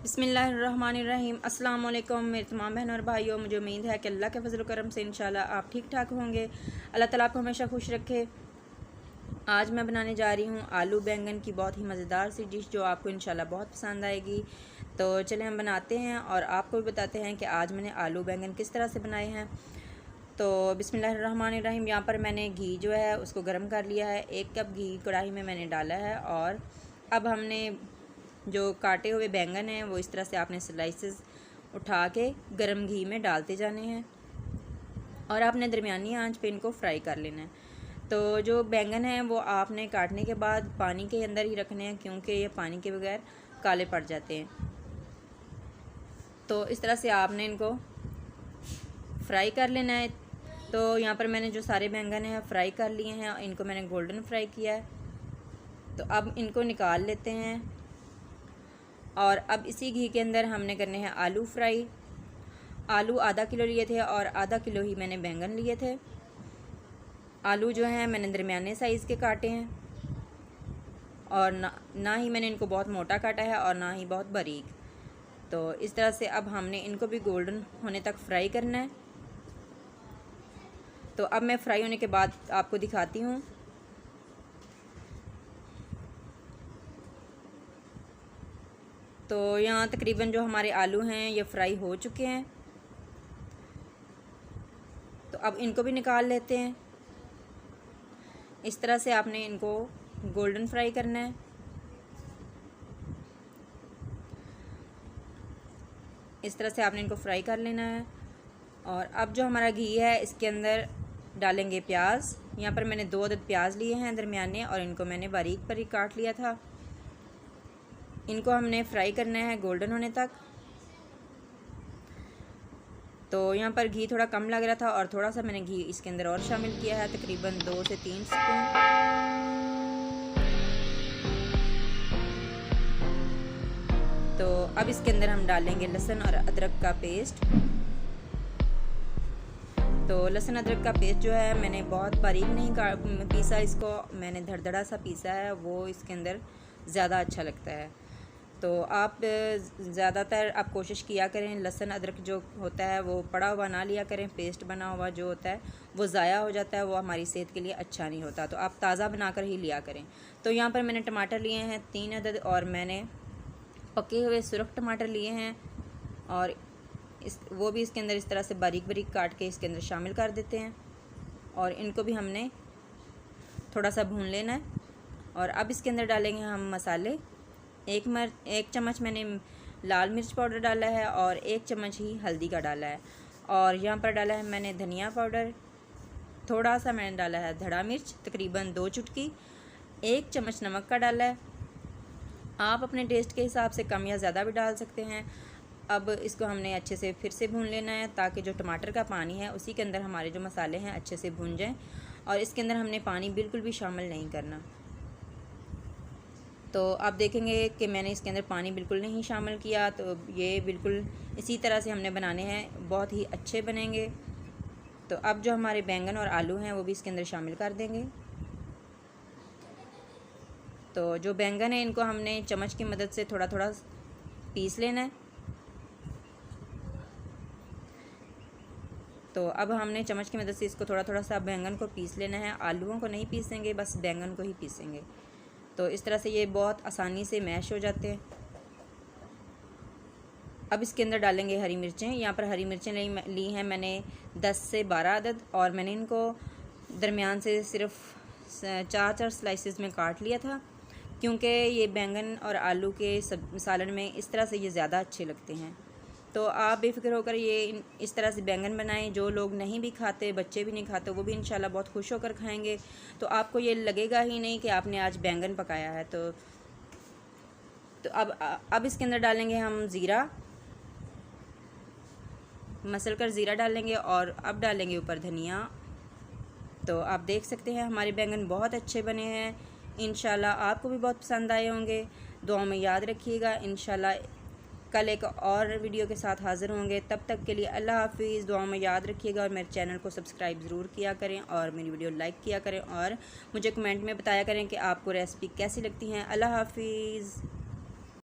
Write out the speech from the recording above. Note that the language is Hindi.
बिस्मिल्लाहिर्रहमानिर्रहीम। अस्सलाम वालेकुम मेरे तमाम बहनों और भाइयों, मुझे उम्मीद है कि अल्लाह के फजल करम से इंशाल्लाह आप ठीक ठाक होंगे। अल्लाह ताला आपको हमेशा खुश रखे। आज मैं बनाने जा रही हूँ आलू बैंगन की बहुत ही मज़ेदार सी डिश जो आपको इंशाल्लाह बहुत पसंद आएगी। तो चलें हम बनाते हैं और आपको भी बताते हैं कि आज मैंने आलू बैंगन किस तरह से बनाए हैं। तो बिस्मिल्लाहिर्रहमानिर्रहीम। यहाँ पर मैंने घी जो है उसको गर्म कर लिया है। 1 कप घी कढ़ाई में मैंने डाला है और अब हमने जो काटे हुए बैंगन हैं वो इस तरह से आपने स्लाइसेस उठा के गर्म घी में डालते जाने हैं और आपने दरमियानी आंच पे इनको फ्राई कर लेना है। तो जो बैंगन हैं वो आपने काटने के बाद पानी के अंदर ही रखने हैं, क्योंकि ये पानी के बगैर काले पड़ जाते हैं। तो इस तरह से आपने इनको फ्राई कर लेना है। तो यहाँ पर मैंने जो सारे बैंगन हैं फ्राई कर लिए हैं, इनको मैंने गोल्डन फ्राई किया है। तो अब इनको निकाल लेते हैं और अब इसी घी के अंदर हमने करने हैं आलू फ्राई। आलू आधा किलो लिए थे और आधा किलो ही मैंने बैंगन लिए थे। आलू जो हैं मैंने दरमियाने साइज़ के काटे हैं और ना ही मैंने इनको बहुत मोटा काटा है और ना ही बहुत बारीक। तो इस तरह से अब हमने इनको भी गोल्डन होने तक फ्राई करना है। तो अब मैं फ्राई होने के बाद आपको दिखाती हूँ। तो यहाँ तकरीबन जो हमारे आलू हैं ये फ्राई हो चुके हैं। तो अब इनको भी निकाल लेते हैं। इस तरह से आपने इनको गोल्डन फ्राई करना है। इस तरह से आपने इनको फ्राई कर लेना है। और अब जो हमारा घी है इसके अंदर डालेंगे प्याज। यहाँ पर मैंने 2 अदद प्याज लिए हैं दरमियाने और इनको मैंने बारीक बारीक काट लिया था। इनको हमने फ्राई करना है गोल्डन होने तक। तो यहाँ पर घी थोड़ा कम लग रहा था और थोड़ा सा मैंने घी इसके अंदर और शामिल किया है, तकरीबन 2 से 3 स्पून। तो अब इसके अंदर हम डालेंगे लहसुन और अदरक का पेस्ट। तो लहसुन अदरक का पेस्ट जो है मैंने बहुत बारीक नहीं पीसा, इसको मैंने धड़धड़ा सा पीसा है, वो इसके अंदर ज़्यादा अच्छा लगता है। तो आप ज़्यादातर आप कोशिश किया करें लहसुन अदरक जो होता है वो पड़ा हुआ ना लिया करें। पेस्ट बना हुआ जो होता है वो ज़ाया हो जाता है, वो हमारी सेहत के लिए अच्छा नहीं होता। तो आप ताज़ा बनाकर ही लिया करें। तो यहाँ पर मैंने टमाटर लिए हैं 3 अदद और मैंने पके हुए सुरख टमाटर लिए हैं और वो भी इसके अंदर इस तरह से बारीक बारीक काट के इसके अंदर शामिल कर देते हैं और इनको भी हमने थोड़ा सा भून लेना है। और अब इसके अंदर डालेंगे हम मसाले। 1 चम्मच मैंने लाल मिर्च पाउडर डाला है और 1 चम्मच ही हल्दी का डाला है। और यहाँ पर डाला है मैंने धनिया पाउडर, थोड़ा सा मैंने डाला है धड़ा मिर्च, तकरीबन 2 चुटकी। 1 चम्मच नमक का डाला है। आप अपने टेस्ट के हिसाब से कम या ज़्यादा भी डाल सकते हैं। अब इसको हमने अच्छे से फिर से भून लेना है ताकि जो टमाटर का पानी है उसी के अंदर हमारे जो मसाले हैं अच्छे से भून जाएं। और इसके अंदर हमने पानी बिल्कुल भी शामिल नहीं करना। तो आप देखेंगे कि मैंने इसके अंदर पानी बिल्कुल नहीं शामिल किया। तो ये बिल्कुल इसी तरह से हमने बनाने हैं, बहुत ही अच्छे बनेंगे। तो अब जो हमारे बैंगन और आलू हैं वो भी इसके अंदर शामिल कर देंगे। तो जो बैंगन है इनको हमने चम्मच की मदद से थोड़ा थोड़ा पीस लेना है। तो अब हमने चम्मच की मदद से इसको थोड़ा थोड़ा सा बैंगन को पीस लेना है। आलूओं को नहीं पीसेंगे, बस बैंगन को ही पीसेंगे। तो इस तरह से ये बहुत आसानी से मैश हो जाते हैं। अब इसके अंदर डालेंगे हरी मिर्चें। यहाँ पर हरी मिर्चें ली हैं मैंने 10 से 12 अदद और मैंने इनको दरमियान से सिर्फ 4 स्लाइसेस में काट लिया था, क्योंकि ये बैंगन और आलू के सालन में इस तरह से ये ज़्यादा अच्छे लगते हैं। तो आप बेफिक्र होकर ये इस तरह से बैंगन बनाएं। जो लोग नहीं भी खाते, बच्चे भी नहीं खाते, वो भी इंशाल्लाह बहुत खुश होकर खाएंगे। तो आपको ये लगेगा ही नहीं कि आपने आज बैंगन पकाया है। तो अब इसके अंदर डालेंगे हम ज़ीरा, मसल कर ज़ीरा डालेंगे और अब डालेंगे ऊपर धनिया। तो आप देख सकते हैं हमारे बैंगन बहुत अच्छे बने हैं। इंशाल्लाह आपको भी बहुत पसंद आए होंगे। दुआ में याद रखिएगा। इंशाल्लाह कल एक और वीडियो के साथ हाज़िर होंगे। तब तक के लिए अल्लाह हाफिज़। दुआ में याद रखिएगा और मेरे चैनल को सब्सक्राइब ज़रूर किया करें और मेरी वीडियो लाइक किया करें और मुझे कमेंट में बताया करें कि आपको रेसिपी कैसी लगती हैं। अल्लाह हाफिज़।